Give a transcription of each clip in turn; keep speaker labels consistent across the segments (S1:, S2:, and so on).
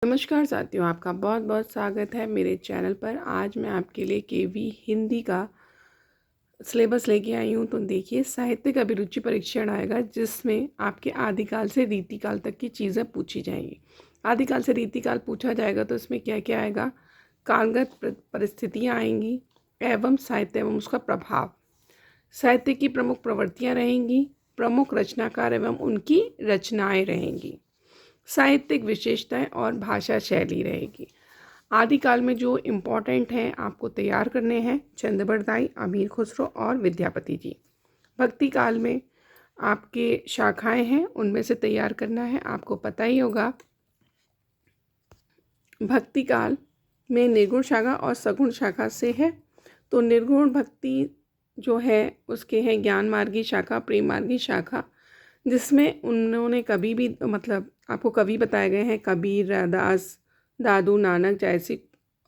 S1: नमस्कार साथियों, आपका बहुत बहुत स्वागत है मेरे चैनल पर। आज मैं आपके लिए केवी हिंदी का सिलेबस लेके आई हूँ। तो देखिए, साहित्य का अभिरुचि परीक्षण आएगा जिसमें आपके आदिकाल से रीतिकाल तक की चीज़ें पूछी जाएंगी। आदिकाल से रीतिकाल पूछा जाएगा तो इसमें क्या क्या आएगा? कालगत परिस्थितियाँ आएंगी एवं साहित्य एवं उसका प्रभाव, साहित्य की प्रमुख प्रवृत्तियाँ रहेंगी, प्रमुख रचनाकार एवं उनकी रचनाएँ रहेंगी, साहित्यिक विशेषताएं और भाषा शैली रहेगी। आदिकाल में जो इम्पोर्टेंट हैं आपको तैयार करने हैं, चंद बरदाई, अमीर खुसरो और विद्यापति जी। भक्ति काल में आपके शाखाएं हैं, उनमें से तैयार करना है। आपको पता ही होगा भक्ति काल में निर्गुण शाखा और सगुण शाखा से है। तो निर्गुण भक्ति जो है उसके हैं ज्ञान मार्गी शाखा, प्रेम मार्गी शाखा, जिसमें उन्होंने कभी भी आपको कवि बताए गए हैं कबीर, रैदास, दादू, नानक जैसी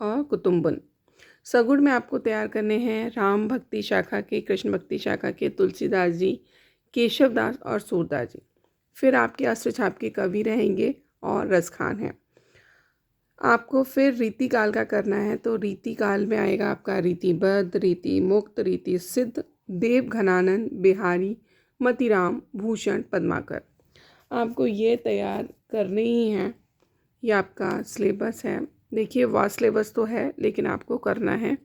S1: और कुतुम्बन। सगुण में आपको तैयार करने हैं राम भक्ति शाखा के, कृष्ण भक्ति शाखा के तुलसीदास जी, केशवदास और सूरदास जी। फिर आपके अस्त्र छाप के कवि रहेंगे और रसखान हैं। आपको फिर रीति काल का करना है तो रीति काल में आएगा आपका रीतिबद्ध, रीति मुक्त, रीति सिद्ध, देव घनानंद, बिहारी, मतीराम, भूषण, पद्माकर। आपको ये तैयार करने ही हैं। ये आपका सिलेबस है। देखिए, वास्ट सिलेबस तो है लेकिन आपको करना है।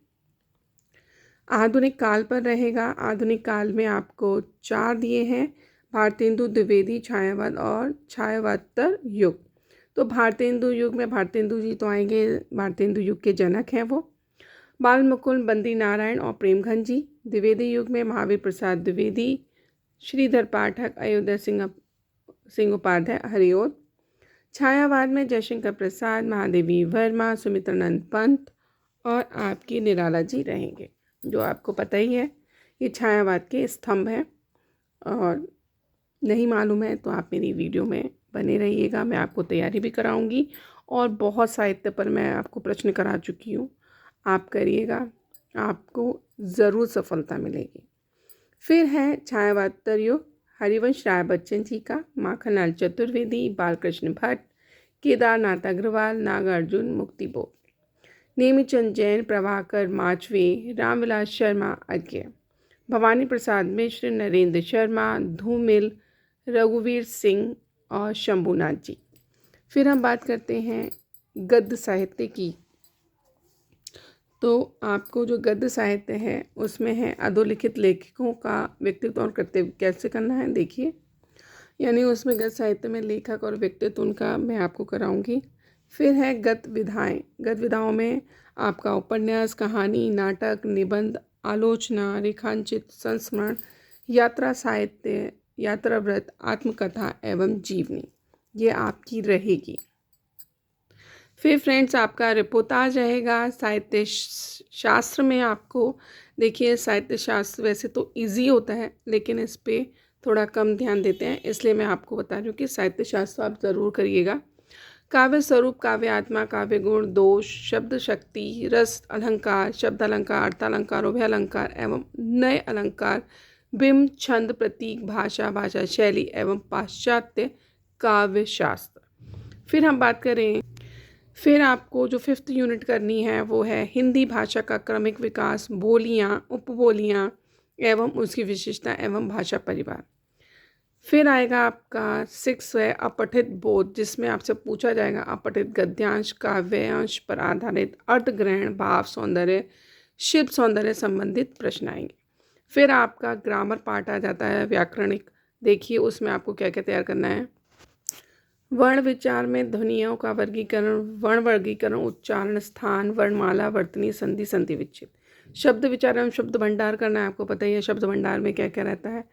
S1: आधुनिक काल पर रहेगा। आधुनिक काल में आपको 4 दिए हैं: भारतेंदु द्विवेदी, छायावाद और छायावादतर युग। तो भारतेंदु युग में भारतेंदु जी तो आएंगे, भारतेंदु युग के जनक हैं वो। बाल मुकुंद, बंदी नारायण और प्रेमघन जी। द्विवेदी युग में महावीर प्रसाद द्विवेदी, श्रीधर पाठक, अयोध्या सिंह उपाध्याय, हरिओद। छायावाद में जयशंकर प्रसाद, महादेवी वर्मा, सुमित्रानंद पंत और आपकी निराला जी रहेंगे, जो आपको पता ही है ये छायावाद के स्तंभ हैं। और नहीं मालूम है तो आप मेरी वीडियो में बने रहिएगा, मैं आपको तैयारी भी कराऊंगी और बहुत साहित्य पर मैं आपको प्रश्न करा चुकी हूँ। आप करिएगा, आपको ज़रूर सफलता मिलेगी। फिर है छायावादतर युग। हरिवंश राय बच्चन जी का, माखनलाल चतुर्वेदी, बालकृष्ण भट्ट, केदारनाथ अग्रवाल, नागार्जुन मुक्तिबोध, नेमीचंद जैन, प्रभाकर माचवे, रामविलास शर्मा अज्ञे, भवानी प्रसाद मिश्र, नरेंद्र शर्मा, धूमिल, रघुवीर सिंह और शंभुनाथ जी। फिर हम बात करते हैं गद्य साहित्य की। तो आपको जो गद्य साहित्य है उसमें है अधोलिखित लेखकों का व्यक्तित्व और कर्तव्य कैसे करना है। देखिए, यानी उसमें गद्य साहित्य में लेखक और व्यक्तित्व उनका मैं आपको कराऊंगी। फिर है गद्य विधाएँ। गद्य विधाओं में आपका उपन्यास, कहानी, नाटक, निबंध, आलोचना, रेखांचित, संस्मरण, यात्रा साहित्य, यात्राव्रत, आत्मकथा एवं जीवनी, ये आपकी रहेगी। फिर फ्रेंड्स आपका रिपोर्टाज रहेगा। साहित्य शास्त्र में आपको देखिए, साहित्य शास्त्र वैसे तो इजी होता है लेकिन इस पे थोड़ा कम ध्यान देते हैं, इसलिए मैं आपको बता रही हूँ कि साहित्य शास्त्र आप ज़रूर करिएगा। काव्य स्वरूप, काव्य आत्मा, काव्य गुण, दोष, शब्द शक्ति, रस अलंकार, शब्द अलंकार, अर्थालंकार, उभय अलंकार एवं नए अलंकार, बिंब, छंद, प्रतीक, भाषा, भाषा शैली एवं पाश्चात्य काव्य शास्त्र। फिर हम बात करें, फिर आपको जो 5th यूनिट करनी है वो है हिंदी भाषा का क्रमिक विकास, बोलियाँ, उपबोलियाँ एवं उसकी विशेषता एवं भाषा परिवार। फिर आएगा आपका 6 है अपठित बोध, जिसमें आपसे पूछा जाएगा अपठित गद्यांश, काव्यांश पर आधारित अर्थग्रहण, भाव सौंदर्य, शिल्प सौंदर्य संबंधित प्रश्न आएंगे। फिर आपका ग्रामर पार्ट आ जाता है, व्याकरणिक। देखिए, उसमें आपको क्या क्या तैयार करना है। वर्ण विचार में ध्वनियों का वर्गीकरण, वर्ण वर्गीकरण, उच्चारण, स्थान, वर्णमाला, वर्तनी, संधि, संधि विच्छेद, शब्द विचार एवं शब्द भंडार करना है। आपको पता ही है शब्द भंडार में क्या क्या रहता है।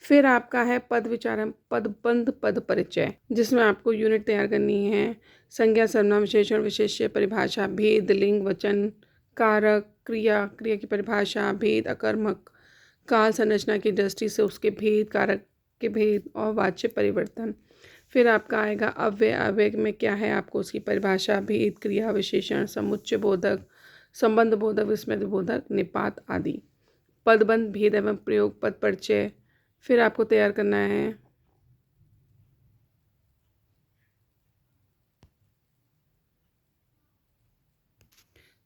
S1: फिर आपका है पद विचार एवं पदबंध, पद परिचय, जिसमें आपको यूनिट तैयार करनी है। संज्ञा, सर्वनाम, विशेषण, विशेष्य, परिभाषा, भेद, लिंग, वचन, कारक, क्रिया, क्रिया की परिभाषा, भेद, अकर्मक, काल संरचना की दृष्टि से उसके भेद, कारक के भेद और वाच्य परिवर्तन। फिर आपका आएगा अव्यय। अव्यय में क्या है, आपको उसकी परिभाषा, भेद, क्रिया, विशेषण, समुच्चय बोधक, संबंध बोधक, विस्मृति बोधक, निपात आदि। पदबंध, भेद एवं प्रयोग, पद परिचय। फिर आपको तैयार करना है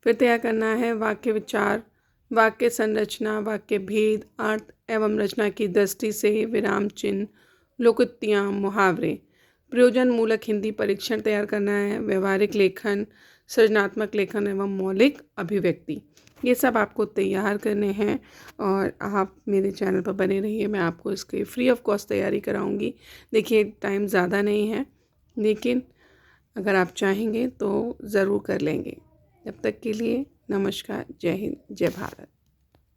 S1: फिर तैयार करना है वाक्य विचार, वाक्य संरचना, वाक्य भेद, अर्थ एवं रचना की दृष्टि से विराम चिन्ह, लोकोक्तियाँ, मुहावरे। प्रयोजन मूलक हिंदी परीक्षण तैयार करना है, व्यवहारिक लेखन, सृजनात्मक लेखन एवं मौलिक अभिव्यक्ति। ये सब आपको तैयार करने हैं और आप मेरे चैनल पर बने रहिए। मैं आपको इसकी फ्री ऑफ कॉस्ट तैयारी कराऊंगी। देखिए टाइम ज़्यादा नहीं है, लेकिन अगर आप चाहेंगे तो ज़रूर कर लेंगे। तब तक के लिए नमस्कार, जय हिंद, जय भारत।